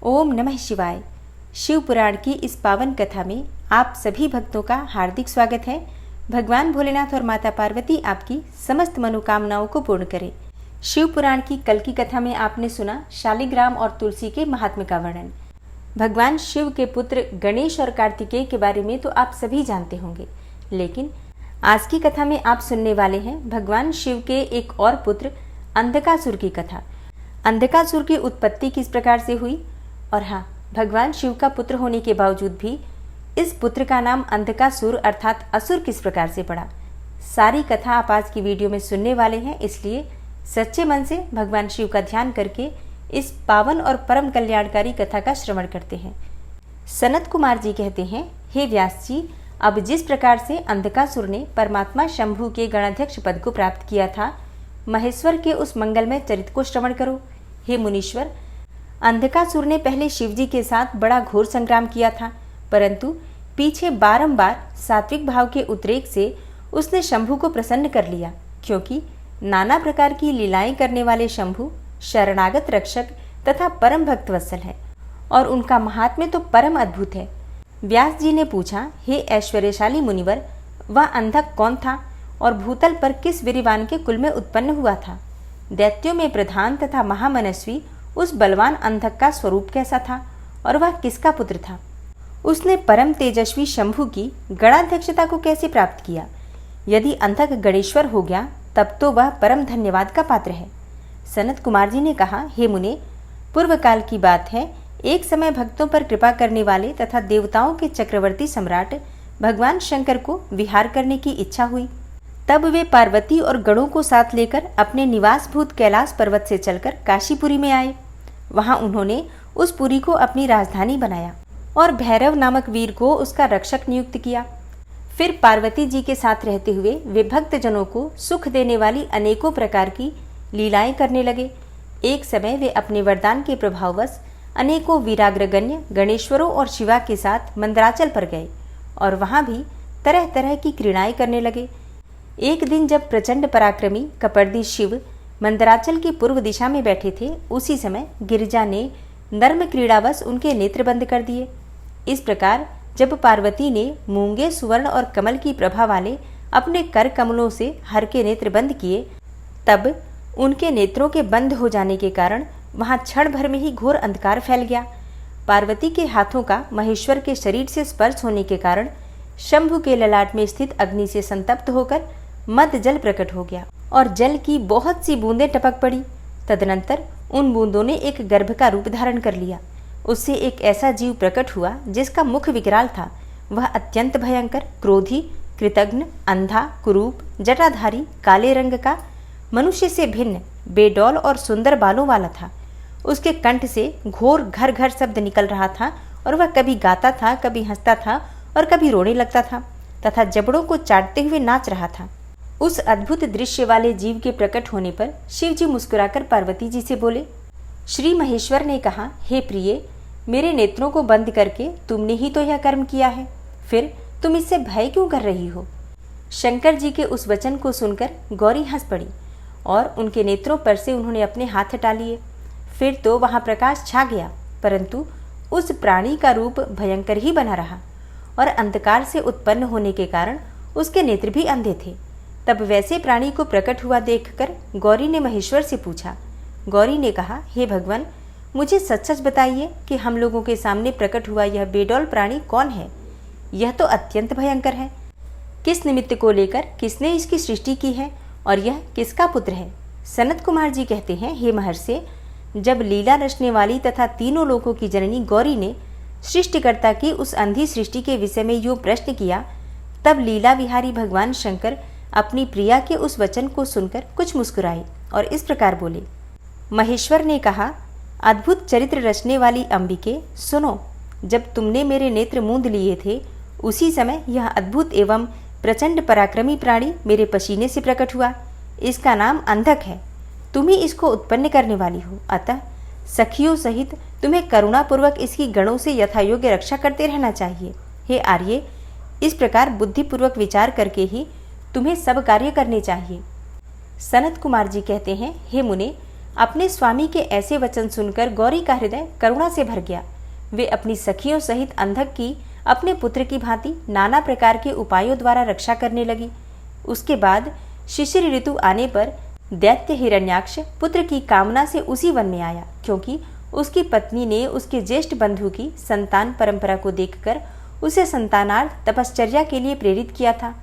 ओम नमः शिवाय। शिव पुराण की इस पावन कथा में आप सभी भक्तों का हार्दिक स्वागत है। भगवान भोलेनाथ और माता पार्वती आपकी समस्त मनोकामनाओं को पूर्ण करें। शिव पुराण की कल की कथा में आपने सुना शालिग्राम और तुलसी के महात्म्य का वर्णन। भगवान शिव के पुत्र गणेश और कार्तिकेय के बारे में तो आप सभी जानते होंगे, लेकिन आज की कथा में आप सुनने वाले हैं भगवान शिव के एक और पुत्र अंधकासुर की कथा। अंधकासुर की उत्पत्ति किस प्रकार से हुई और हाँ, भगवान शिव का पुत्र होने के बावजूद भी इस पुत्र का नाम अंधकासुर अर्थात असुर किस प्रकार से पड़ा, सारी कथा आप आज की वीडियो में सुनने वाले हैं। इसलिए सच्चे मन से भगवान शिव का ध्यान करके इस पावन और परम कल्याणकारी कथा का श्रवण करते हैं। सनत कुमार जी कहते हैं, हे व्यास जी, अब जिस प्रकार से अंधकासुर ने परमात्मा शंभु के गणाध्यक्ष पद को प्राप्त किया था, महेश्वर के उस मंगलमय चरित्र को श्रवण करो। हे मुनीश्वर, अंधकासुर ने पहले शिवजी के साथ बड़ा घोर संग्राम किया था, परंतु पीछे बारंबार सात्विक भाव के उद्रेक से उसने शंभु को प्रसन्न कर लिया, क्योंकि नाना प्रकार की लीलाएं करने वाले शंभु शरणागत रक्षक तथा परम भक्त वत्सल है और उनका महात्म्य तो परम अद्भुत है। व्यास जी ने पूछा, हे ऐश्वर्यशाली मुनिवर, वह अंधक कौन था और भूतल पर किस वीरवान के कुल में उत्पन्न हुआ था? दैत्यों में प्रधान तथा महामनस्वी उस बलवान अंधक का स्वरूप कैसा था और वह किसका पुत्र था? उसने परम तेजस्वी शंभु की गणाध्यक्षता को कैसे प्राप्त किया? यदि अंधक गणेश्वर हो गया तब तो वह परम धन्यवाद का पात्र है। सनत कुमार जी ने कहा, हे मुने, पूर्व काल की बात है, एक समय भक्तों पर कृपा करने वाले तथा देवताओं के चक्रवर्ती सम्राट भगवान शंकर को विहार करने की इच्छा हुई। तब वे पार्वती और गणों को साथ लेकर अपने निवासभूत कैलाश पर्वत से चलकर काशीपुरी में आए। वहां उन्होंने उस पुरी को अपनी राजधानी बनाया और भैरव नामक वीर को उसका रक्षक नियुक्त किया। फिर पार्वती जी के साथ रहते हुए वे भक्त जनों को सुख देने वाली अनेकों प्रकार की लीलाएं करने लगे। एक समय वे अपने वरदान के प्रभाववश अनेकों वीराग्रगण्य गणेश्वरों और शिवा के साथ मंदराचल पर गए और वहां भी तरह तरह की क्रीड़ाएं करने लगे। एक दिन जब प्रचंड पराक्रमी कपर्दी शिव मंदराचल की पूर्व दिशा में बैठे थे, उसी समय गिरिजा ने नर्म क्रीड़ावश उनके नेत्र बंद कर दिए। इस प्रकार जब पार्वती ने मूंगे, सुवर्ण और कमल की प्रभा वाले अपने कर कमलों से हर के नेत्र बंद किए, तब उनके नेत्रों के बंद हो जाने के कारण वहां क्षण भर में ही घोर अंधकार फैल गया। पार्वती के हाथों का महेश्वर के शरीर से स्पर्श होने के कारण शंभु के ललाट में स्थित अग्नि से संतप्त होकर मद जल प्रकट हो गया और जल की बहुत सी बूंदें टपक पड़ी। तदनंतर उन बूंदों ने एक गर्भ का रूप धारण कर लिया। उससे एक ऐसा जीव प्रकट हुआ जिसका मुख विकराल था। वह अत्यंत भयंकर, क्रोधी, कृतघ्न, अंधा, कुरूप, जटाधारी, काले रंग का, मनुष्य से भिन्न, बेडौल और सुंदर बालों वाला था। उसके कंठ से घोर घर घर शब्द निकल रहा था और वह कभी गाता था, कभी हंसता था और कभी रोने लगता था तथा जबड़ों को चाटते हुए नाच रहा था। उस अद्भुत दृश्य वाले जीव के प्रकट होने पर शिव जी मुस्कुराकर पार्वती जी से बोले। श्री महेश्वर ने कहा, हे प्रिय, मेरे नेत्रों को बंद करके तुमने ही तो यह कर्म किया है, फिर तुम इससे भय क्यों कर रही हो? शंकर जी के उस वचन को सुनकर गौरी हंस पड़ी और उनके नेत्रों पर से उन्होंने अपने हाथ हटा लिए। फिर तो वहां प्रकाश छा गया, परंतु उस प्राणी का रूप भयंकर ही बना रहा और अंधकार से उत्पन्न होने के कारण उसके नेत्र भी अंधे थे। तब वैसे प्राणी को प्रकट हुआ देखकर गौरी ने महेश्वर से पूछा। गौरी ने कहा, हे भगवान, मुझे सच सच बताइए कि हम लोगों के सामने प्रकट हुआ यह बेडौल प्राणी कौन है? यह तो अत्यंत भयंकर है। किस निमित्त को लेकर किसने इसकी सृष्टि की है और यह किसका पुत्र है? सनत कुमार जी कहते हैं, हे महर्षि, जब लीला रचने वाली तथा तीनों लोकों की जननी गौरी ने सृष्टिकर्ता की उस अंधी सृष्टि के विषय में यूं प्रश्न किया, तब लीला विहारी भगवान शंकर अपनी प्रिया के उस वचन को सुनकर कुछ मुस्कुराए और इस प्रकार बोले। महेश्वर ने कहा, अद्भुत चरित्र रचने वाली अंबिके, सुनो, जब तुमने मेरे नेत्र मूंद लिए थे, उसी समय यह अद्भुत एवं प्रचंड पराक्रमी प्राणी मेरे पसीने से प्रकट हुआ। इसका नाम अंधक है। तुम ही इसको उत्पन्न करने वाली हो, अतः सखियों सहित तुम्हें करुणापूर्वक इसकी गणों से यथायोग्य रक्षा करते रहना चाहिए। हे आर्य, इस प्रकार बुद्धिपूर्वक विचार करके ही तुम्हें सब कार्य करने चाहिए। सनत कुमार जी कहते हैं, हे मुने, अपने स्वामी के ऐसे वचन सुनकर गौरी का हृदय करुणा से भर गया। वे अपनी सखियों सहित अंधक की अपने पुत्र की भांति नाना प्रकार के उपायों द्वारा रक्षा करने लगी। उसके बाद शिशिर ऋतु आने पर दैत्य हिरण्याक्ष पुत्र की कामना से उसी वन में आया, क्योंकि उसकी पत्नी ने उसके ज्येष्ठ बंधु की संतान परंपरा को देखकर उसे संतानार्थ तपश्चर्या के लिए प्रेरित किया था।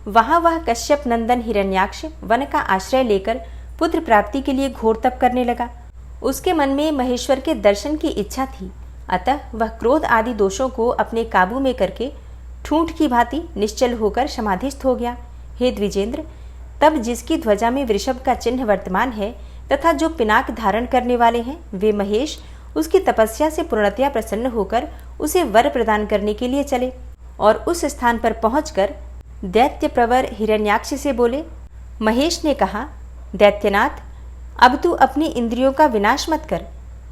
वहां वह कश्यप नंदन हिरण्याक्ष वन का आश्रय लेकर पुत्र प्राप्ति के लिए घोर तप करने लगा। उसके मन में महेश्वर के दर्शन की इच्छा थी, अतः वह क्रोध आदि दोषों को अपने काबू में करके ठूंठ की भांति निश्चल होकर समाधिस्थ हो गया। हे द्विजेंद्र, तब जिसकी ध्वजा में वृषभ का चिन्ह वर्तमान है तथा जो पिनाक धारण करने वाले हैं, वे महेश उसकी तपस्या से पूर्णतया प्रसन्न होकर उसे वर प्रदान करने के लिए चले और उस स्थान पर पहुंचकर दैत्य प्रवर हिरण्याक्ष से बोले। महेश ने कहा, दैत्यनाथ, अब तू अपनी इंद्रियों का विनाश मत कर।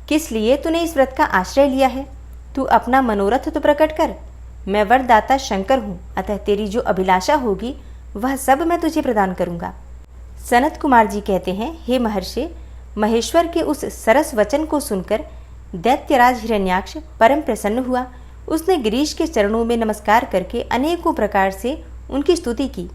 किस लिए तूने इस व्रत का आश्रय लिया है? तू अपना मनोरथ तो प्रकट कर। मैं वरदाता शंकर हूँ, अतः तेरी जो अभिलाषा होगी वह सब मैं तुझे प्रदान करूंगा। सनत कुमार जी कहते हैं, हे महर्षि, महेश्वर के उस सरस वचन को सुनकर दैत्यराज हिरण्याक्ष परम प्रसन्न हुआ। उसने गिरीश के चरणों में नमस्कार करके अनेकों प्रकार से उनकी स्तुति की।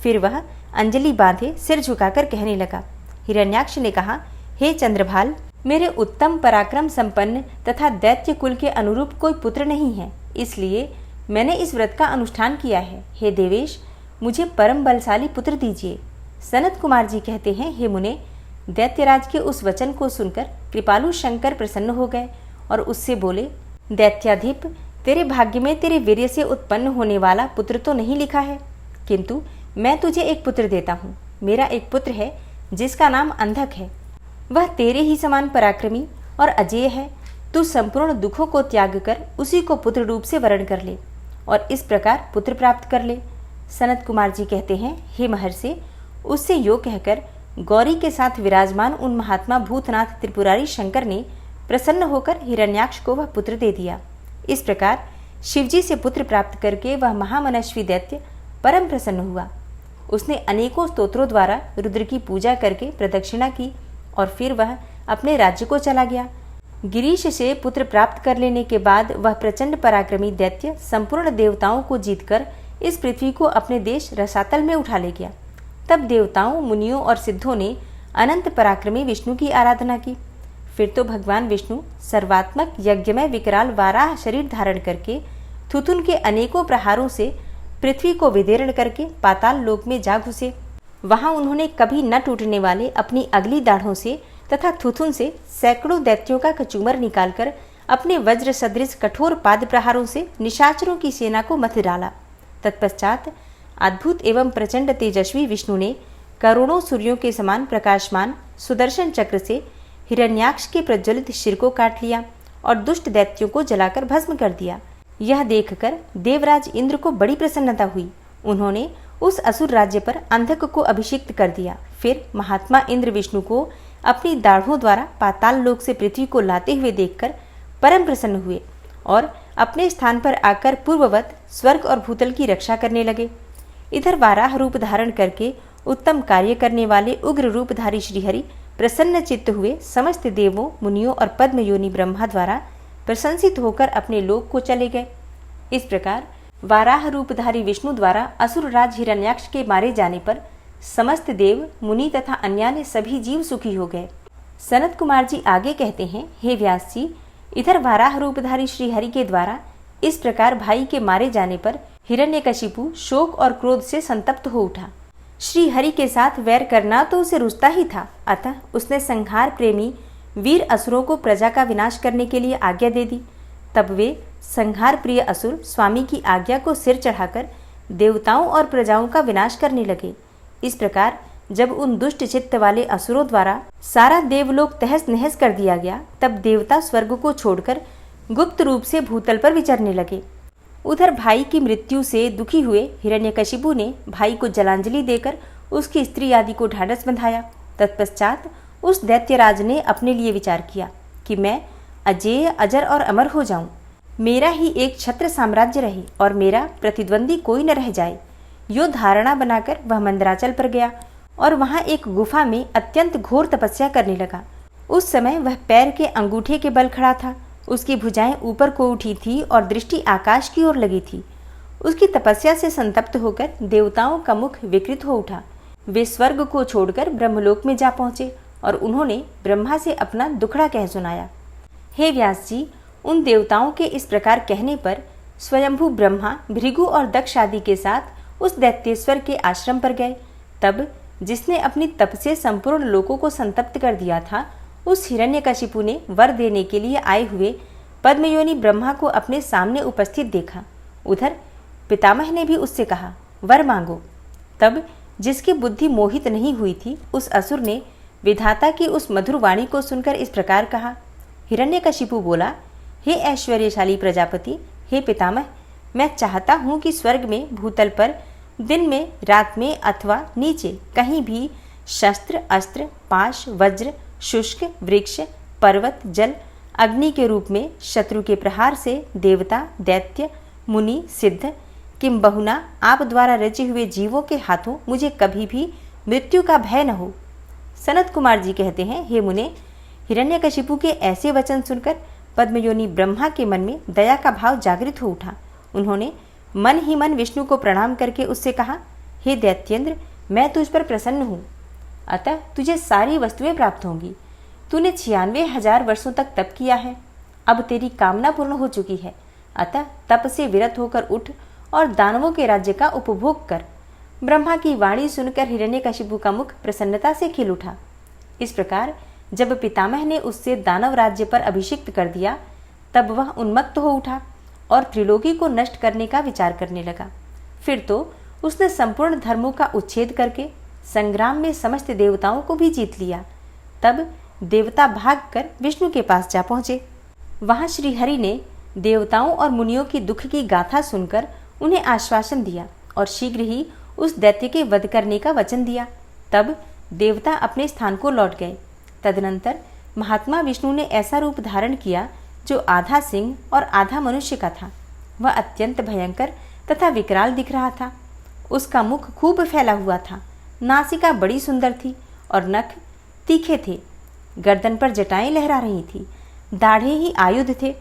फिर वह अंजलि बांधे सिर झुकाकर कहने लगा। हिरण्याक्ष ने कहा, हे चंद्रभाल, मेरे उत्तम पराक्रम संपन्न तथा दैत्य कुल के अनुरूप कोई पुत्र नहीं है, इसलिए मैंने इस व्रत का अनुष्ठान किया है। हे देवेश, मुझे परम बलशाली पुत्र दीजिए। सनत कुमार जी कहते हैं, हे मुने, दैत्यराज के उस वचन को सुनकर कृपालु शंकर प्रसन्न हो गए और उससे बोले, दैत्याधिप, तेरे भाग्य में तेरे वीर्य से उत्पन्न होने वाला पुत्र तो नहीं लिखा है, किंतु मैं तुझे एक पुत्र देता हूँ। मेरा एक पुत्र है जिसका नाम अंधक है। वह तेरे ही समान पराक्रमी और अजेय है। तू संपूर्ण दुखों को त्याग कर उसी को पुत्र रूप से वरण कर ले और इस प्रकार पुत्र प्राप्त कर ले। सनत कुमार जी कहते हैं, हे महर्षि, उससे यो कहकर गौरी के साथ विराजमान उन महात्मा भूतनाथ त्रिपुरारी शंकर ने प्रसन्न होकर हिरण्याक्ष को वह पुत्र दे दिया। इस प्रकार शिवजी से पुत्र प्राप्त करके वह महामनस्वी दैत्य परम प्रसन्न हुआ। उसने अनेकों स्तोत्रों द्वारा रुद्र की पूजा करके प्रदक्षिणा की और फिर वह अपने राज्य को चला गया। गिरीश से पुत्र प्राप्त कर लेने के बाद वह प्रचंड पराक्रमी दैत्य संपूर्ण देवताओं को जीतकर इस पृथ्वी को अपने देश रसातल में उठा ले गया। तब देवताओं, मुनियों और सिद्धों ने अनंत पराक्रमी विष्णु की आराधना की। फिर तो भगवान विष्णु सर्वात्मक यज्ञमय विकराल वाराह शरीर धारण करके थुथुन के अनेकों प्रहारों से पृथ्वी को विदीर्ण करके पाताल लोक में जा घुसे। वहां उन्होंने कभी न टूटने वाले अपनी अगली दाढ़ों से तथा थुथुन से सैकड़ों दैत्यों का कचूमर निकालकर अपने वज्र सदृश कठोर पाद प्रहारों से निशाचरों की सेना को मथ डाला। तत्पश्चात अद्भुत एवं प्रचंड तेजस्वी विष्णु ने करोड़ों सूर्यों के समान प्रकाशमान सुदर्शन चक्र से हिरण्याक्ष के प्रज्वलित शिर को काट लिया और दुष्ट दैत्यों को जलाकर भस्म कर दिया। यह देखकर देवराज इंद्र को बड़ी प्रसन्नता हुई। उन्होंने उस असुर राज्य पर अंधक को अभिषिक्त कर दिया। फिर महात्मा इंद्र विष्णु को अपनी दाढ़ों द्वारा पाताल लोक से पृथ्वी को लाते हुए देखकर परम प्रसन्न हुए और अपने स्थान पर आकर पूर्ववत स्वर्ग और भूतल की रक्षा करने लगे। इधर वाराह रूप धारण करके उत्तम कार्य करने वाले उग्र रूपधारी श्रीहरि प्रसन्न चित्त हुए समस्त देवों, मुनियों और पद्मयोनि ब्रह्मा द्वारा प्रशंसित होकर अपने लोक को चले गए। इस प्रकार वाराह रूपधारी विष्णु द्वारा असुर राज हिरण्याक्ष के मारे जाने पर समस्त देव, मुनि तथा अन्यान्य सभी जीव सुखी हो गए। सनत कुमार जी आगे कहते हैं, हे व्यास जी, इधर वाराह रूपधारी श्रीहरि के द्वारा इस प्रकार भाई के मारे जाने पर हिरण्यकशिपु शोक और क्रोध से संतप्त हो उठा। श्री हरि के साथ वैर करना तो उसे रुचता ही था, अतः उसने संहार प्रेमी वीर असुरों को प्रजा का विनाश करने के लिए आज्ञा दे दी। तब वे संहार प्रिय असुर स्वामी की आज्ञा को सिर चढ़ाकर देवताओं और प्रजाओं का विनाश करने लगे। इस प्रकार जब उन दुष्ट चित्त वाले असुरों द्वारा सारा देवलोक तहस नहस कर दिया गया, तब देवता स्वर्ग को छोड़कर गुप्त रूप से भूतल पर विचरने लगे। उधर भाई की मृत्यु से दुखी हुए हिरण्यकशिपु ने भाई को जलांजलि देकर उसकी स्त्री आदि को ढाढ़स बंधाया। तत्पश्चात उस दैत्यराज ने अपने लिए विचार किया कि मैं अजेय, अजर और अमर हो जाऊं, मेरा ही एक छत्र साम्राज्य रहे और मेरा प्रतिद्वंदी कोई न रह जाए। यो धारणा बनाकर वह मंदराचल पर गया और वहां एक गुफा में अत्यंत घोर तपस्या करने लगा। उस समय वह पैर के अंगूठे के बल खड़ा था। उसकी भुजाएं ऊपर को उठी थी और दृष्टि आकाश की ओर लगी थी। उसकी तपस्या से संतप्त होकर देवताओं का मुख विकृत हो उठा। वे स्वर्ग को छोड़कर ब्रह्मलोक में जा पहुंचे और उन्होंने ब्रह्मा से अपना दुखड़ा कह सुनाया। हे व्यास जी, उन देवताओं के इस प्रकार कहने पर स्वयंभू ब्रह्मा भृगु और दक्ष आदि के साथ उस दैत्येश्वर के आश्रम पर गए। तब जिसने अपनी तप से संपूर्ण लोकों को संतप्त कर दिया था, उस हिरण्यकशिपु ने वर देने के लिए आए हुए पद्मयोनि ब्रह्मा को अपने सामने उपस्थित देखा। उधर पितामह ने भी उससे कहा, वर मांगो। तब जिसकी बुद्धि मोहित नहीं हुई थी, उस असुर ने विधाता की उस मधुर वाणी को सुनकर इस प्रकार कहा। हिरण्यकशिपु बोला, हे ऐश्वर्यशाली प्रजापति, हे पितामह, मैं चाहता हूँ कि स्वर्ग में, भूतल पर, दिन में, रात में अथवा नीचे कहीं भी शस्त्र, अस्त्र, पाश, वज्र, शुष्क, वृक्ष, पर्वत, जल, अग्नि के रूप में शत्रु के प्रहार से देवता, दैत्य, मुनि, सिद्ध, किंबहुना आप द्वारा रचे हुए जीवों के हाथों मुझे कभी भी मृत्यु का भय न हो। सनत कुमार जी कहते हैं, हे मुने, हिरण्यकशिपु के ऐसे वचन सुनकर पद्मयोनि ब्रह्मा के मन में दया का भाव जागृत हो उठा। उन्होंने मन ही मन विष्णु को प्रणाम करके उससे कहा, हे दैत्येंद्र, मैं तुझ पर प्रसन्न हूँ, अतः तुझे सारी वस्तुएं प्राप्त होंगी। तूने 96,000 वर्षों तक तप किया है, अब तेरी कामना पूर्ण हो चुकी है, अतः तप से विरत होकर उठ और दानवों के राज्य का उपभोग कर। ब्रह्मा की वाणी सुनकर हिरण्यकशिपु का मुख प्रसन्नता से खिल उठा। इस प्रकार जब पितामह ने उससे दानव राज्य पर अभिषिक्त कर दिया, तब वह उन्मत्त हो उठा और त्रिलोकी को नष्ट करने का विचार करने लगा। फिर तो उसने संपूर्ण धर्मों का उच्छेद करके संग्राम में समस्त देवताओं को भी जीत लिया। तब देवता भागकर विष्णु के पास जा पहुंचे। वहां श्रीहरि ने देवताओं और मुनियों की दुख की गाथा सुनकर उन्हें आश्वासन दिया और शीघ्र ही उस दैत्य के वध करने का वचन दिया। तब देवता अपने स्थान को लौट गए। तदनंतर महात्मा विष्णु ने ऐसा रूप धारण किया जो आधा सिंह और आधा मनुष्य का था। वह अत्यंत भयंकर तथा विकराल दिख रहा था। उसका मुख खूब फैला हुआ था, नासिका बड़ी सुंदर थी और नख तीखे थे। गर्दन पर जटाएं लहरा रही थी, दाढ़े ही आयुध थे।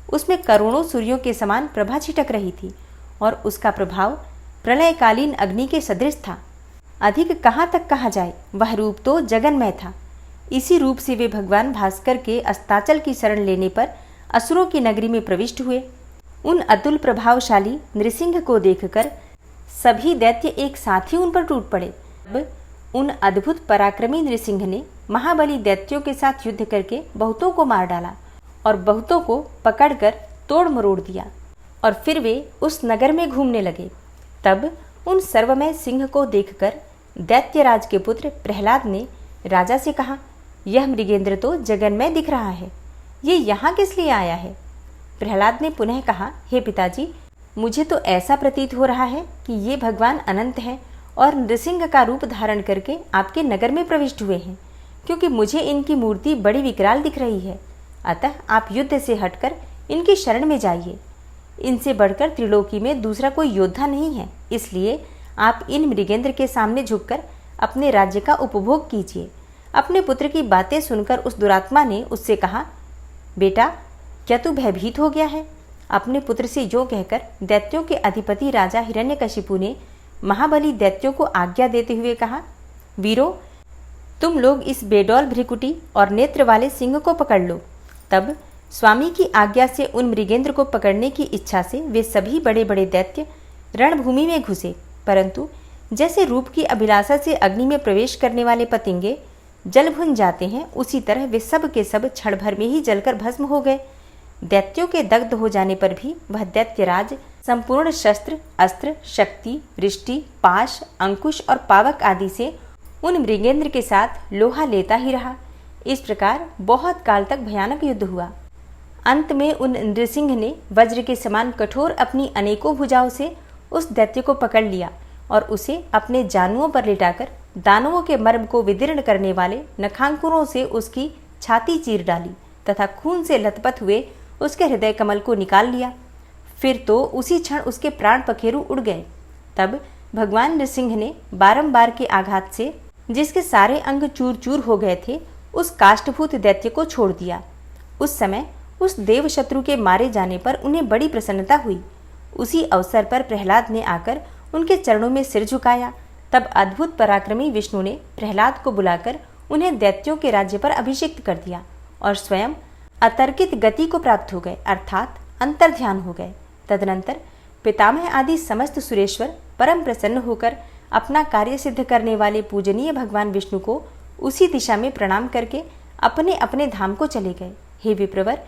उसमें करोड़ों सूर्यों के समान प्रभा छिटक रही थी और उसका प्रभाव प्रलयकालीन अग्नि के सदृश था। अधिक कहाँ तक कहा जाए, वह रूप तो जगन्मय था। इसी रूप से वे भगवान भास्कर के अस्ताचल की शरण लेने पर असुरों की नगरी में प्रविष्ट हुए। उन अतुल प्रभावशाली नृसिंह को देखकर सभी दैत्य एक साथ ही उन पर टूट पड़े। अब उन अद्भुत पराक्रमी नृसिंह ने महाबली दैत्यों के साथ युद्ध करके बहुतों को मार डाला और बहुतों को पकड़कर तोड़ मरोड़ दिया और फिर वे उस नगर में घूमने लगे। तब उन सर्वमय सिंह को देखकर दैत्यराज के पुत्र प्रहलाद ने राजा से कहा, यह मृगेंद्र तो जगन्मय दिख रहा है, ये यहाँ किस लिए आया है? प्रहलाद ने पुनः कहा, हे पिताजी, मुझे तो ऐसा प्रतीत हो रहा है कि ये भगवान अनंत हैं और नृसिंह का रूप धारण करके आपके नगर में प्रविष्ट हुए हैं, क्योंकि मुझे इनकी मूर्ति बड़ी विकराल दिख रही है। अतः आप युद्ध से हटकर इनकी शरण में जाइए। इनसे बढ़कर त्रिलोकी में दूसरा कोई योद्धा नहीं है, इसलिए आप इन मृगेंद्र के सामने झुककर अपने राज्य का उपभोग कीजिए। अपने पुत्र की बातें सुनकर उस दुरात्मा ने उससे कहा, बेटा, क्या तू भयभीत हो गया है? अपने पुत्र से जो कहकर दैत्यों के अधिपति राजा हिरण्यकशिपु ने महाबली दैत्यों को आज्ञा देते हुए कहा, वीरो, तुम लोग इस बेडौल भ्रिकुटी और नेत्र वाले सिंह को पकड़ लो। तब स्वामी की आज्ञा से उन मृगेंद्र को पकड़ने की इच्छा से वे सभी बड़े बड़े दैत्य रणभूमि में घुसे, परंतु जैसे रूप की अभिलाषा से अग्नि में प्रवेश करने वाले पतंगे जल भुन जाते हैं, उसी तरह वे सब के सब क्षण भर में ही जलकर भस्म हो गए। दैत्यों के दग्ध हो जाने पर भी वह दैत्यराज संपूर्ण शस्त्र, अस्त्र, शक्ति, वृष्टि, पाश, अंकुश और पावक आदि से उन मृगेंद्र के साथ लोहा लेता ही रहा। इस प्रकार बहुत काल तक भयानक युद्ध हुआ। अंत में उन नृसिंह ने वज्र के समान कठोर अपनी अनेकों भुजाओं से उस दैत्य को पकड़ लिया और उसे अपने जानुओं पर लिटाकर दानवों के मर्म को विदीर्ण करने वाले नखांकुरों से उसकी छाती चीर डाली तथा खून से लथपथ हुए उसके हृदय कमल को निकाल लिया। फिर तो उसी क्षण उसके प्राण पखेरु उड़ गए। तब भगवान नृसिंह ने बारंबार के आघात से जिसके सारे अंग चूर चूर हो गए थे, उस काष्ठभूत दैत्य को छोड़ दिया। उस समय उस देव शत्रु के मारे जाने पर उन्हें बड़ी प्रसन्नता हुई। उसी अवसर पर प्रहलाद ने आकर उनके चरणों में सिर झुकाया। तब अद्भुत पराक्रमी विष्णु ने प्रहलाद को बुलाकर उन्हें दैत्यों के राज्य पर अभिषिक्त कर दिया और स्वयं अतर्कित गति को प्राप्त हो गए, अर्थात अंतर्ध्यान हो गए। तदनंतर पितामह आदि समस्त सुरेश्वर परम प्रसन्न होकर अपना कार्य सिद्ध करने वाले पूजनीय भगवान विष्णु को उसी दिशा में प्रणाम करके अपने अपने धाम को चले गए। हे विप्रवर,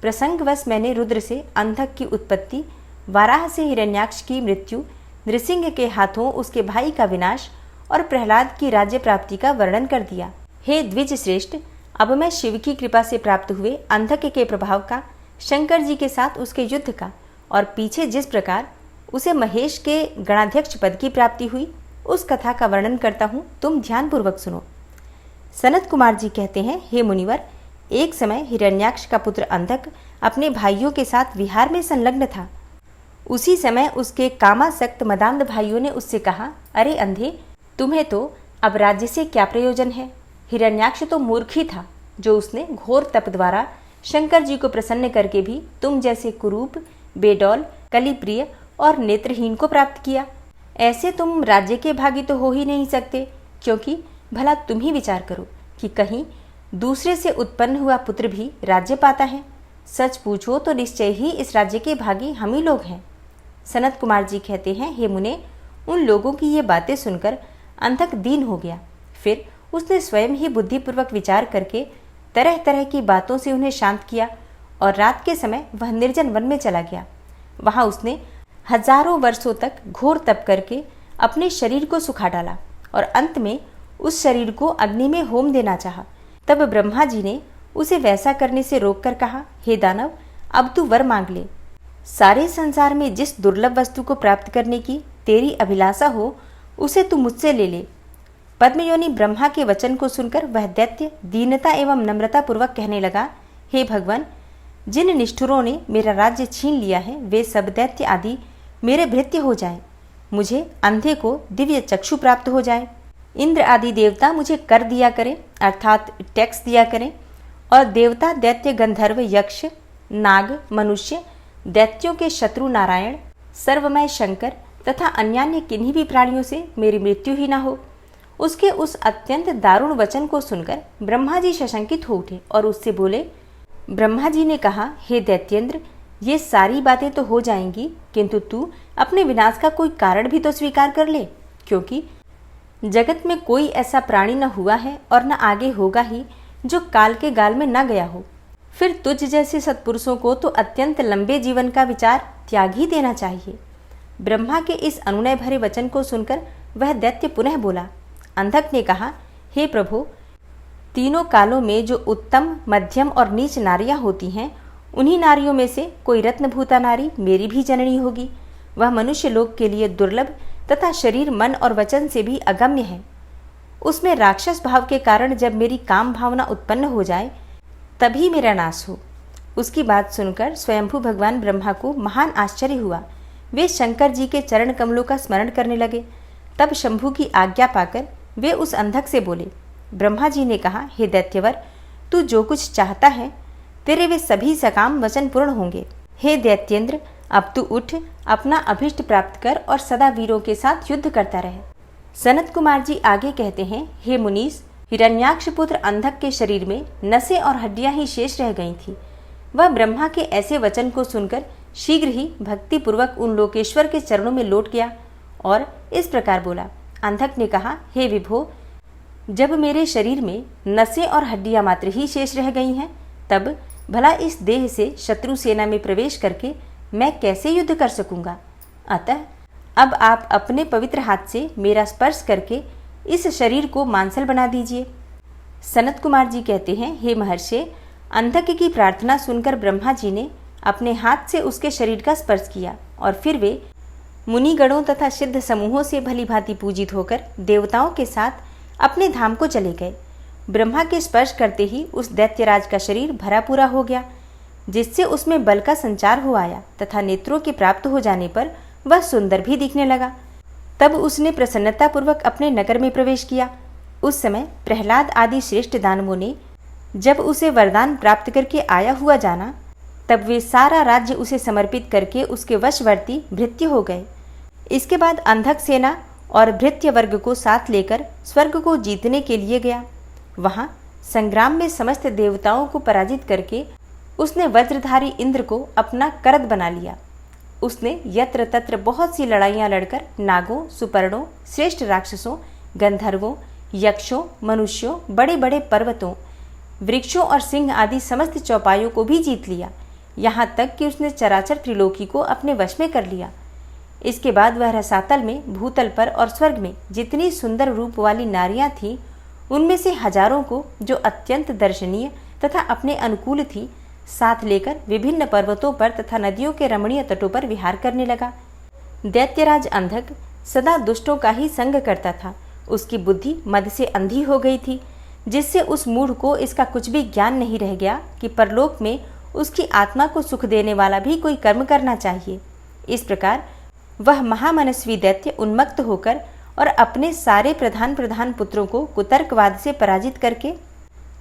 प्रसंगवश मैंने रुद्र से अंधक की उत्पत्ति, वाराह से हिरण्याक्ष की मृत्यु, नृसिंह के हाथों उसके भाई का विनाश और प्रहलाद की राज्य प्राप्ति का वर्णन कर दिया। हे द्विज श्रेष्ठ, अब मैं शिव की कृपा से प्राप्त हुए अंधक के प्रभाव का, शंकर जी के साथ उसके युद्ध का और पीछे जिस प्रकार उसे महेश के गणाध्यक्ष पद की प्राप्ति हुई उस कथा का वर्णन करता हूँ, तुम ध्यानपूर्वक सुनो। सनत कुमार जी कहते हैं, हे मुनिवर, एक समय हिरण्याक्ष का पुत्र अंधक अपने भाइयों के साथ विहार में संलग्न था। उसी समय उसके कामासक्त मदांध भाइयों ने उससे कहा, अरे अंधे, तुम्हें तो अब राज्य से क्या प्रयोजन है। हिरण्याक्ष तो मूर्ख ही था, जो उसने घोर तप द्वारा शंकर जी को प्रसन्न करके भी तुम जैसे कुरूप, बेडौल, कलिप्रिय और नेत्रहीन को प्राप्त किया। ऐसे तुम राज्य के भागी तो हो ही नहीं सकते, क्योंकि भला तुम ही विचार करो कि कहीं दूसरे से उत्पन्न हुआ पुत्र भी राज्य पाता है। सच पूछो तो निश्चय ही इस राज्य के भागी हम ही लोग हैं। सनत कुमार जी कहते हैं, हे मुने, उन लोगों की ये बातें सुनकर अंधक दीन हो गया। फिर उसने स्वयं ही बुद्धिपूर्वक विचार करके तरह तरह की बातों से उन्हें शांत किया और रात के समय वह निर्जन वन में चला गया। वहां उसने हजारों वर्षों तक घोर तप करके अपने शरीर को सुखा डाला और अंत में उस शरीर को अग्नि में होम देना चाहा। तब ब्रह्मा जी ने उसे वैसा करने से रोककर कहा, हे दानव, अब तू वर मांग ले। सारे संसार में जिस दुर्लभ वस्तु को प्राप्त करने की तेरी अभिलाषा हो उसे तू मुझसे ले ले। पद्मयोनि ब्रह्मा के वचन को सुनकर वह दैत्य दीनता एवं नम्रता पूर्वक कहने लगा, हे भगवान, जिन निष्ठुरों ने मेरा राज्य छीन लिया है वे सब दैत्य आदि मेरे भृत्य हो जाएं। मुझे अंधे को दिव्य चक्षु प्राप्त हो जाए। इंद्र आदि देवता मुझे कर दिया करें, अर्थात टैक्स दिया करें, और देवता, दैत्य, गंधर्व, यक्ष, नाग, मनुष्य, दैत्यों के शत्रु नारायण, सर्वमय शंकर तथा अन्यान्य किन्हीं भी प्राणियों से मेरी मृत्यु ही न हो। उसके उस अत्यंत दारुण वचन को सुनकर ब्रह्मा जी सशंकित हो उठे और उससे बोले। ब्रह्मा जी ने कहा, हे दैत्येंद्र, ये सारी बातें तो हो जाएंगी, किंतु तू अपने विनाश का कोई कारण भी तो स्वीकार कर ले, क्योंकि जगत में कोई ऐसा प्राणी न हुआ है और न आगे होगा ही जो काल के गाल में न गया हो। फिर तुझ जैसे सत्पुरुषों को तो अत्यंत लंबे जीवन का विचार त्याग ही देना चाहिए। ब्रह्मा के इस अनुनय भरे वचन को सुनकर वह दैत्य पुनः बोला। अंधक ने कहा, हे प्रभु, तीनों कालों में जो उत्तम, मध्यम और नीच नारियां होती हैं, उन्हीं नारियों में से कोई रत्नभूता नारी मेरी भी जननी होगी। वह मनुष्य लोक के लिए दुर्लभ तथा शरीर, मन और वचन से भी अगम्य है। उसमें राक्षस भाव के कारण जब मेरी काम भावना उत्पन्न हो जाए तभी मेरा नाश हो। उसकी बात सुनकर स्वयंभू भगवान ब्रह्मा को महान आश्चर्य हुआ। वे शंकर जी के चरण कमलों का स्मरण करने लगे। तब शंभू की आज्ञा पाकर वे उस अंधक से बोले। ब्रह्मा जी ने कहा, हे दैत्यवर, तू जो कुछ चाहता है तेरे वे सभी सकाम वचन पूर्ण होंगे। हे दैत्येंद्र, अब तू उठ, अपना अभिष्ट प्राप्त कर और सदा वीरों के साथ युद्ध करता रहे। सनत कुमार जी आगे कहते हैं, हे मुनीस, हिरण्याक्ष पुत्र अंधक के शरीर में नसें और हड्डियां ही शेष रह गई थी। वह ब्रह्मा के ऐसे वचन को सुनकर शीघ्र ही भक्ति पूर्वक उन लोकेश्वर के चरणों में लौट गया और इस प्रकार बोला। अंधक ने कहा, हे विभो, जब मेरे शरीर में नसें और हड्डियां मात्र ही शेष रह गई हैं, तब भला इस देह से शत्रु सेना में प्रवेश करके मैं कैसे युद्ध कर सकूंगा। अतः अब आप अपने पवित्र हाथ से मेरा स्पर्श करके इस शरीर को मांसल बना दीजिए। सनत कुमार जी कहते हैं, हे महर्षि, अंधक की प्रार्थना सुनकर ब्रह्मा जी ने अपने हाथ से उसके शरीर का स्पर्श किया और फिर वे मुनिगणों तथा सिद्ध समूहों से भली भांति पूजित होकर देवताओं के साथ अपने धाम को चले गए। ब्रह्मा के स्पर्श करते ही उस दैत्यराज का शरीर भरा पूरा हो गया, जिससे उसमें बल का संचार हो आया तथा नेत्रों के प्राप्त हो जाने पर वह सुंदर भी दिखने लगा। तब उसने प्रसन्नतापूर्वक अपने नगर में प्रवेश किया। उस समय प्रहलाद आदि श्रेष्ठ दानवों ने जब उसे वरदान प्राप्त करके आया हुआ जाना, तब वे सारा राज्य उसे समर्पित करके उसके वशवर्ती भृत्य हो गए। इसके बाद अंधक सेना और भृत्य वर्ग को साथ लेकर स्वर्ग को जीतने के लिए गया। वहां संग्राम में समस्त देवताओं को पराजित करके उसने वज्रधारी इंद्र को अपना करद बना लिया। उसने यत्र तत्र बहुत सी लड़ाइयां लड़कर नागों, सुपर्णों, श्रेष्ठ राक्षसों, गंधर्वों, यक्षों, मनुष्यों, बड़े बड़े पर्वतों, वृक्षों और सिंह आदि समस्त चौपायों को भी जीत लिया। यहाँ तक कि उसने चराचर त्रिलोकी को अपने वश में कर लिया। इसके बाद वह रसातल में, भूतल पर और स्वर्ग में जितनी सुंदर रूप वाली नारियां थीं, उनमें से हजारों को, जो अत्यंत दर्शनीय तथा अपने अनुकूल थी, साथ लेकर विभिन्न पर्वतों पर तथा नदियों के रमणीय तटों पर विहार करने लगा। दैत्यराज अंधक सदा दुष्टों का ही संग करता था। उसकी बुद्धि मद से अंधी हो गई थी, जिससे उस मूढ़ को इसका कुछ भी ज्ञान नहीं रह गया कि परलोक में उसकी आत्मा को सुख देने वाला भी कोई कर्म करना चाहिए। इस प्रकार वह महामनस्वी दैत्य उन्मत्त होकर और अपने सारे प्रधान पुत्रों को कुतर्कवाद से पराजित करके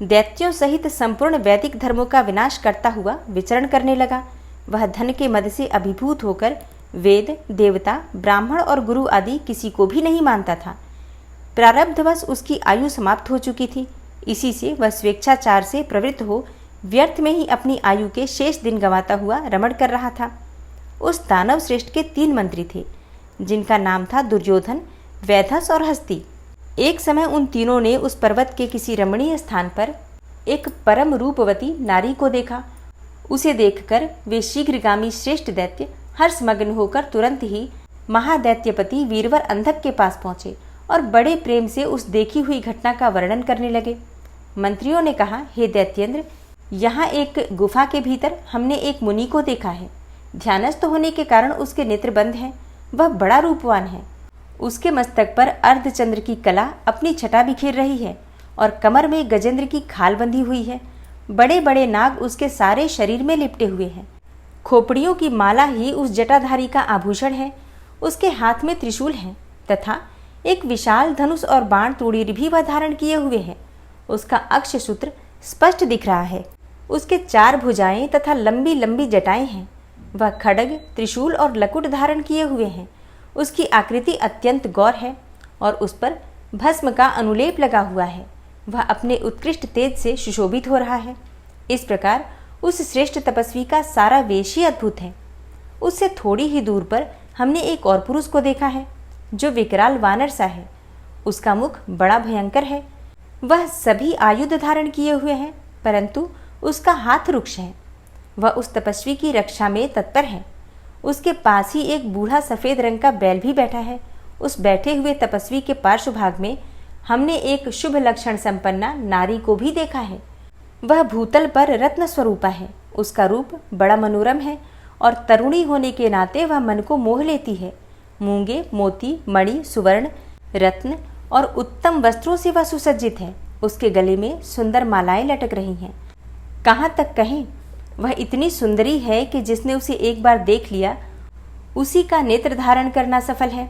दैत्यों सहित संपूर्ण वैदिक धर्मों का विनाश करता हुआ विचरण करने लगा। वह धन के मद से अभिभूत होकर वेद, देवता, ब्राह्मण और गुरु आदि किसी को भी नहीं मानता था। प्रारब्धवश उसकी आयु समाप्त हो चुकी थी। इसी से वह स्वेच्छाचार से प्रवृत्त हो व्यर्थ में ही अपनी आयु के शेष दिन गंवाता हुआ रमण कर रहा था। उस दानव श्रेष्ठ के 3 मंत्री थे, जिनका नाम था दुर्योधन, वैधस और हस्ती। एक समय उन तीनों ने उस पर्वत के किसी रमणीय स्थान पर एक परम रूपवती नारी को देखा। उसे देखकर वे शीघ्रगामी श्रेष्ठ दैत्य हर्षमग्न होकर तुरंत ही महादैत्यपति वीरवर अंधक के पास पहुंचे और बड़े प्रेम से उस देखी हुई घटना का वर्णन करने लगे। मंत्रियों ने कहा, हे दैत्येंद्र, यहाँ एक गुफा के भीतर हमने एक मुनि को देखा है। ध्यानस्थ होने के कारण उसके नेत्र बंद हैं। वह बड़ा रूपवान है। उसके मस्तक पर अर्धचंद्र की कला अपनी छटा बिखेर रही है और कमर में गजेंद्र की खाल बंधी हुई है। बड़े बड़े नाग उसके सारे शरीर में लिपटे हुए हैं। खोपड़ियों की माला ही उस जटाधारी का आभूषण है। उसके हाथ में त्रिशूल है तथा एक विशाल धनुष और बाण तोड़ीर भी वह धारण किए हुए है। उसका अक्षसूत्र स्पष्ट दिख रहा है। उसके 4 भुजाएं तथा लंबी लंबी जटाएं हैं। वह खड्ग, त्रिशूल और लकुट धारण किए हुए हैं। उसकी आकृति अत्यंत गौर है और उस पर भस्म का अनुलेप लगा हुआ है। वह अपने उत्कृष्ट तेज से सुशोभित हो रहा है। इस प्रकार उस श्रेष्ठ तपस्वी का सारा वेश ही अद्भुत है। उससे थोड़ी ही दूर पर हमने एक और पुरुष को देखा है, जो विकराल वानर सा है। उसका मुख बड़ा भयंकर है। वह सभी आयुध धारण किए हुए हैं, परंतु उसका हाथ रुक्ष है। वह उस तपस्वी की रक्षा में तत्पर है। उसके पास ही एक बूढ़ा सफेद रंग का बैल भी बैठा है। उस बैठे हुए तपस्वी के पार्श्व भाग में हमने एक शुभ लक्षण संपन्ना नारी को भी देखा है। वह भूतल पर रत्न स्वरूपा है। उसका रूप बड़ा मनोरम है और तरुणी होने के नाते वह मन को मोह लेती है। मूंगे, मोती, मणि, सुवर्ण, रत्न और उत्तम वस्त्रों से वह सुसज्जित है। उसके गले में सुंदर मालाएं लटक रही हैं। कहाँ तक कहें, वह इतनी सुंदरी है कि जिसने उसे एक बार देख लिया, उसी का नेत्र धारण करना सफल है।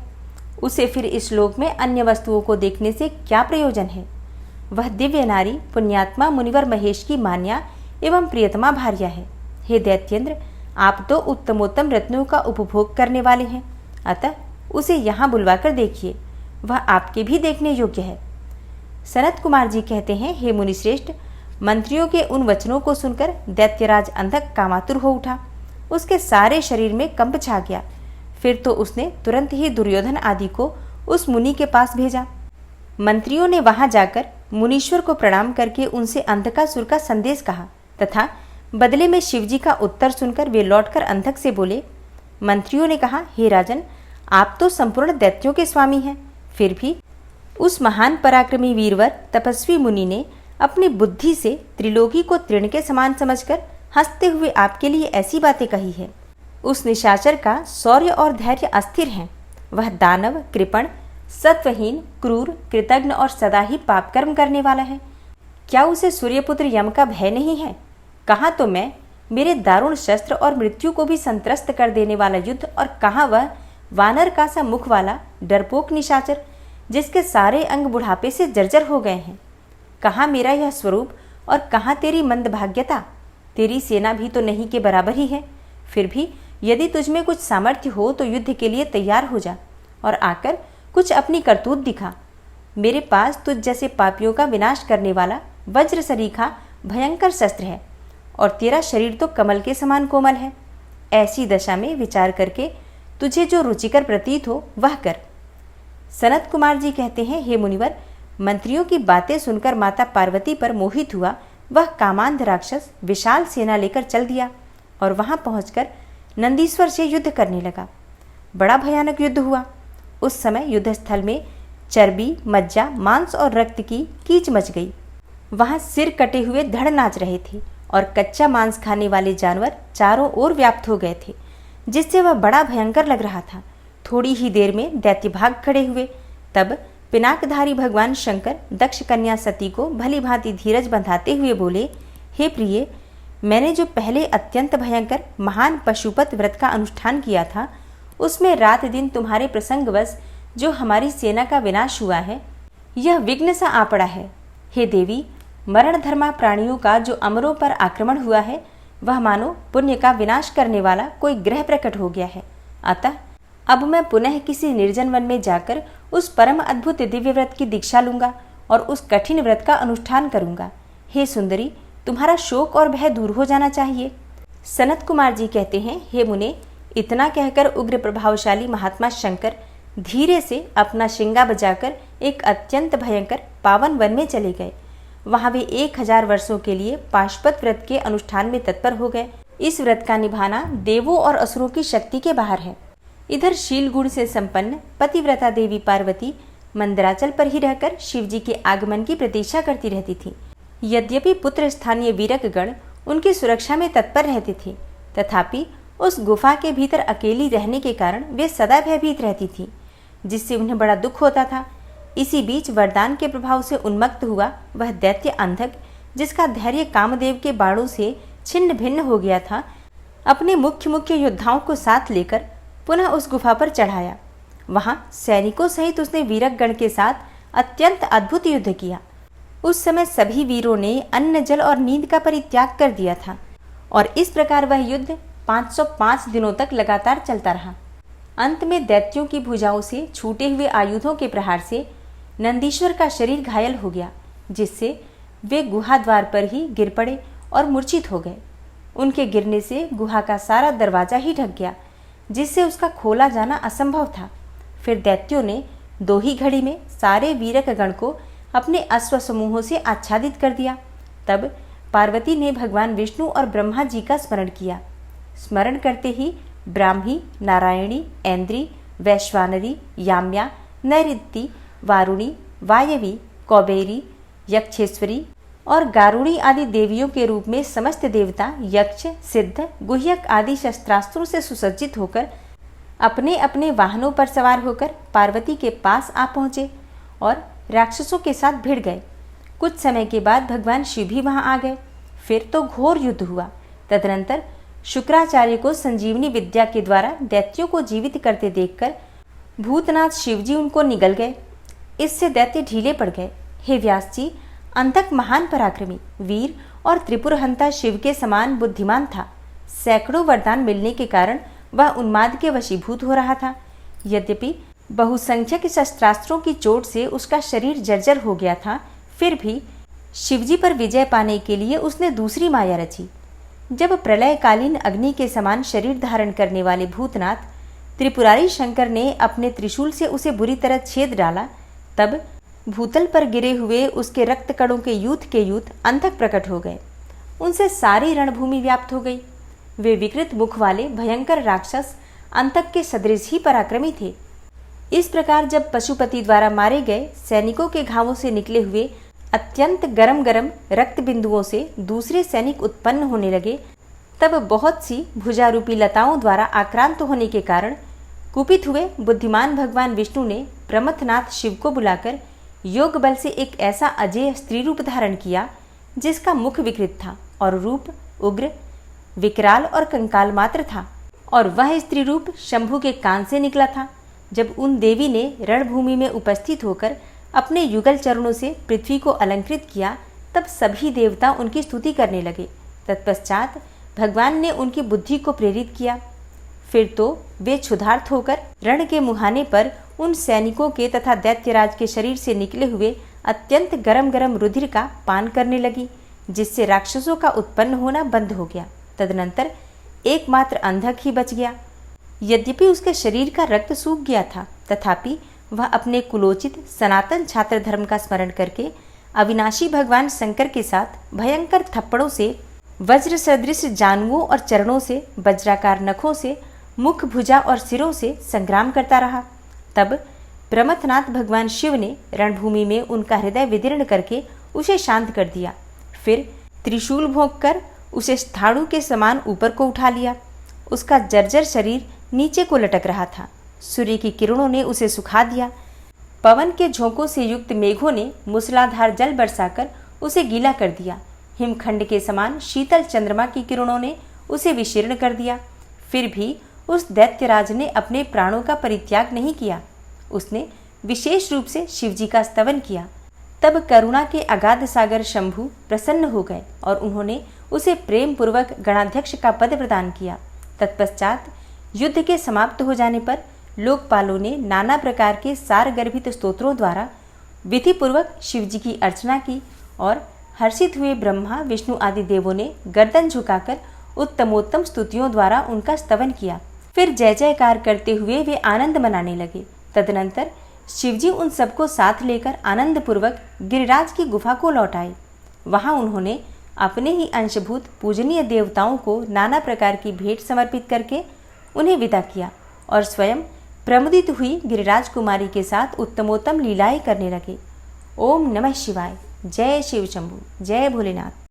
उसे फिर इस लोक में अन्य वस्तुओं को देखने से क्या प्रयोजन है। वह दिव्य नारी पुण्यात्मा मुनिवर महेश की मान्या एवं प्रियतमा भार्या है। हे दैत्येंद्र, आप तो उत्तमोत्तम रत्नों का उपभोग करने वाले हैं, अतः उसे यहाँ बुलवाकर देखिए। वह आपके भी देखने योग्य है। सनत कुमार जी कहते हैं, हे मुनिश्रेष्ठ, मंत्रियों के उन वचनों को सुनकर दैत्यराज अंधक कामातुर हो उठा। उसके सारे शरीर में कंप छा गया। फिर तो उसने तुरंत ही दुर्योधन आदि को उस मुनि के पास भेजा। मंत्रियों ने वहां जाकर मुनीश्वर को प्रणाम करके उनसे अंधकासुर का संदेश कहा तथा बदले में शिवजी का उत्तर सुनकर वे लौटकर अंधक से बोले। मंत्रियों ने कहा, हे राजन, आप तो संपूर्ण दैत्यों के स्वामी हैं, फिर भी उस महान पराक्रमी वीरवर तपस्वी मुनि ने अपनी बुद्धि से त्रिलोकी को तृण के समान समझकर हंसते हुए आपके लिए ऐसी बातें कही है। उस निशाचर का शौर्य और धैर्य अस्थिर है। वह दानव, कृपण, सत्वहीन, क्रूर, कृतघ्न और सदा ही पाप कर्म करने वाला है। क्या उसे सूर्यपुत्र यम का भय नहीं है? कहाँ तो मैं, मेरे दारुण शस्त्र और मृत्यु को भी संत्रस्त कर देने वाला युद्ध, और कहाँ वह वानर का सा मुख वाला डरपोक निशाचर, जिसके सारे अंग बुढ़ापे से जर्जर हो गए हैं। कहाँ मेरा यह स्वरूप और कहाँ तेरी मंदभाग्यता। तेरी सेना भी तो नहीं के बराबर ही है। फिर भी यदि तुझमें कुछ सामर्थ्य हो तो युद्ध के लिए तैयार हो जा और आकर कुछ अपनी करतूत दिखा। मेरे पास तुझ जैसे पापियों का विनाश करने वाला वज्र सरीखा भयंकर शस्त्र है और तेरा शरीर तो कमल के समान कोमल है। ऐसी दशा में विचार करके तुझे जो रुचिकर प्रतीत हो वह कर। सनत कुमार जी कहते हैं, हे मुनिवर, मंत्रियों की बातें सुनकर माता पार्वती पर मोहित हुआ वह कामांध राक्षस विशाल सेना लेकर चल दिया और वहां पहुंचकर नंदीश्वर से युद्ध करने लगा। बड़ा भयानक युद्ध हुआ। उस समय युद्धस्थल में चर्बी, मज्जा, मांस और रक्त की कीच मच गई। वहां सिर कटे हुए धड़ नाच रहे थे और कच्चा मांस खाने वाले जानवर चारों ओर व्याप्त हो गए थे, जिससे वह बड़ा भयंकर लग रहा था। थोड़ी ही देर में दैत्य भाग खड़े हुए। तब पिनाकधारी भगवान शंकर दक्ष कन्या सती को भली भांति धीरज बंधाते हुए बोले, हे प्रिय, मैंने जो पहले अत्यंत भयंकर महान पशुपत व्रत का अनुष्ठान किया था, उसमें रात दिन तुम्हारे प्रसंगवश जो हमारी सेना का विनाश हुआ है, यह विघ्न सा आ पड़ा है। हे देवी, मरण धर्मा प्राणियों का जो अमरों पर आक्रमण हुआ है, वह मानो पुण्य का विनाश करने वाला कोई ग्रह प्रकट हो गया है। अतः अब मैं पुनः किसी निर्जन वन में जाकर उस परम अद्भुत दिव्य व्रत की दीक्षा लूंगा और उस कठिन व्रत का अनुष्ठान करूंगा। हे सुंदरी, तुम्हारा शोक और भय दूर हो जाना चाहिए। सनत कुमार जी कहते हैं, हे मुने, इतना कहकर उग्र प्रभावशाली महात्मा शंकर धीरे से अपना शिंगा बजाकर एक अत्यंत भयंकर पावन वन में चले गए। वहां वे 1000 वर्षों के लिए पाशुपत व्रत के अनुष्ठान में तत्पर हो गए। इस व्रत का निभाना देवों और असुरों की शक्ति के बाहर है। इधर शील गुण से संपन्न पतिव्रता देवी पार्वती मंदराचल पर ही रहकर शिवजी के आगमन की प्रतीक्षा करती रहती थी। यद्यपि पुत्र स्थानीय वीरकगण उनकी सुरक्षा में तत्पर रहते थे, तथापि उस गुफा के भीतर अकेली रहने के कारण वे सदा भयभीत रहती थी, जिससे उन्हें बड़ा दुख होता था। इसी बीच वरदान के प्रभाव से उन्मत्त हुआ वह दैत्य अंधक, जिसका धैर्य कामदेव के बाणों से छिन्न भिन्न हो गया था, अपने मुख्य योद्धाओं को साथ लेकर पुनः उस गुफा पर चढ़ाया। वहां सैनिकों सहित उसने वीरकगण के साथ अत्यंत अद्भुत युद्ध किया। उस समय सभी वीरों ने अन्न, जल और नींद का परित्याग कर दिया था और इस प्रकार वह युद्ध 505 दिनों तक लगातार चलता रहा। अंत में दैत्यों की भुजाओं से छूटे हुए आयुधों के प्रहार से नंदीश्वर का शरीर घायल हो गया, जिससे वे गुहा द्वार पर ही गिर पड़े और मूर्छित हो गए। उनके गिरने से गुहा का सारा दरवाजा ही ढक गया, जिससे उसका खोला जाना असंभव था। फिर दैत्यों ने 2 ही घड़ी में सारे वीरकगण को अपने अश्व समूहों से आच्छादित कर दिया। तब पार्वती ने भगवान विष्णु और ब्रह्मा जी का स्मरण किया। स्मरण करते ही ब्राह्मी, नारायणी, ऐन्द्री, वैश्वानरी, याम्या, नैऋत्ति, वारुणी, वायवी, कौबेरी, यक्षेश्वरी और गारुणी आदि देवियों के रूप में समस्त देवता यक्ष, सिद्ध, गुह्यक आदि शस्त्रास्त्रों से सुसज्जित होकर अपने अपने वाहनों पर सवार होकर पार्वती के पास आ पहुंचे और राक्षसों के साथ भिड़ गए। कुछ समय के बाद भगवान शिव भी वहां आ गए। फिर तो घोर युद्ध हुआ। तदनंतर शुक्राचार्य को संजीवनी विद्या के द्वारा दैत्यों को जीवित करते देखकर भूतनाथ शिवजी उनको निगल गए। इससे दैत्य ढीले पड़ गए। हे व्यास जी, अंधक महान पराक्रमी, वीर और त्रिपुरहंता शिव के समान बुद्धिमान था। सैकड़ों वरदान मिलने के कारण वह उन्माद के वशीभूत हो रहा था। यद्यपि बहुसंख्यक शस्त्रास्त्रों की चोट से उसका शरीर जर्जर हो गया था, फिर भी शिवजी पर विजय पाने के लिए उसने दूसरी माया रची। जब प्रलयकालीन अग्नि के समान शरीर धारण करने वाले भूतनाथ त्रिपुरारी शंकर ने अपने त्रिशूल से उसे बुरी तरह छेद डाला, तब भूतल पर गिरे हुए उसके रक्त कणों के यूथ अंधक प्रकट हो गए। उनसे सारी रणभूमि व्याप्त हो गई। वे विकृत मुख वाले भयंकर राक्षस अंतक के सदृश ही पराक्रमी थे। इस प्रकार जब पशुपति द्वारा मारे गए सैनिकों के घावों से निकले हुए अत्यंत गरम गरम रक्त बिंदुओं से दूसरे सैनिक उत्पन्न होने लगे, तब बहुत सी भुजारूपी लताओं द्वारा आक्रांत होने के कारण कुपित हुए बुद्धिमान भगवान विष्णु ने प्रमथनाथ शिव को बुलाकर योग बल से एक ऐसा अजेय स्त्री रूप धारण किया, जिसका मुख विकृत था और रूप उग्र, विकराल और कंकाल मात्र था, और वह स्त्री रूप शंभु के कान से निकला था। जब उन देवी ने रणभूमि में उपस्थित होकर अपने युगल चरणों से पृथ्वी को अलंकृत किया, तब सभी देवता उनकी स्तुति करने लगे। तत्पश्चात भगवान ने उनकी बुद्धि को प्रेरित किया। फिर तो वे क्षुधार्त होकर रण के मुहाने पर उन सैनिकों के तथा दैत्यराज के शरीर से निकले हुए अत्यंत गरम गरम रुधिर का पान करने लगी, जिससे राक्षसों का उत्पन्न होना बंद हो गया। तदनंतर एकमात्र अंधक ही बच गया। यद्यपि उसके शरीर का रक्त सूख गया था, तथापि वह अपने कुलोचित सनातन छात्र धर्म का स्मरण करके अविनाशी भगवान शंकर के साथ भयंकर थप्पड़ों से, वज्र सदृश जानुओं और चरणों से, वज्राकार नखों से, मुख, भुजा और सिरों से संग्राम करता रहा। तब प्रमथनाथ भगवान शिव ने रणभूमि में उनका हृदय विदीर्ण करके उसे शांत कर दिया। फिर त्रिशूल भोंक कर उसे स्थाणु के समान ऊपर को उठा लिया। उसका जर्जर शरीर नीचे को लटक रहा था। सूर्य की किरणों ने उसे सुखा दिया। पवन के झोंकों से युक्त मेघों ने मूसलाधार जल बरसाकर उसे गीला कर दिया। हिमखंड के समान शीतल चंद्रमा की किरणों ने उसे विशीर्ण कर दिया। फिर भी उस दैत्यराज ने अपने प्राणों का परित्याग नहीं किया। उसने विशेष रूप से शिवजी का स्तवन किया। तब करुणा के अगाध सागर शंभु प्रसन्न हो गए और उन्होंने उसे प्रेम पूर्वक गणाध्यक्ष का पद प्रदान किया। तत्पश्चात युद्ध के समाप्त हो जाने पर लोकपालों ने नाना प्रकार के सार गर्भित स्तोत्रों द्वारा विधि पूर्वक शिवजी की अर्चना की और हर्षित हुए ब्रह्मा, विष्णु आदि देवों ने गर्दन झुकाकर उत्तमोत्तम स्तुतियों द्वारा उनका स्तवन किया। फिर जय जयकार करते हुए वे आनंद मनाने लगे। तदनंतर शिवजी उन सबको साथ लेकर आनंद पूर्वक गिरिराज की गुफा को लौट आए। वहां उन्होंने अपने ही अंशभूत पूजनीय देवताओं को नाना प्रकार की भेंट समर्पित करके उन्हें विदा किया और स्वयं प्रमुदित हुई गिरिराज कुमारी के साथ उत्तमोत्तम लीलाएं करने लगे। ओम नमः शिवाय। जय शिव शंभु। जय भोलेनाथ।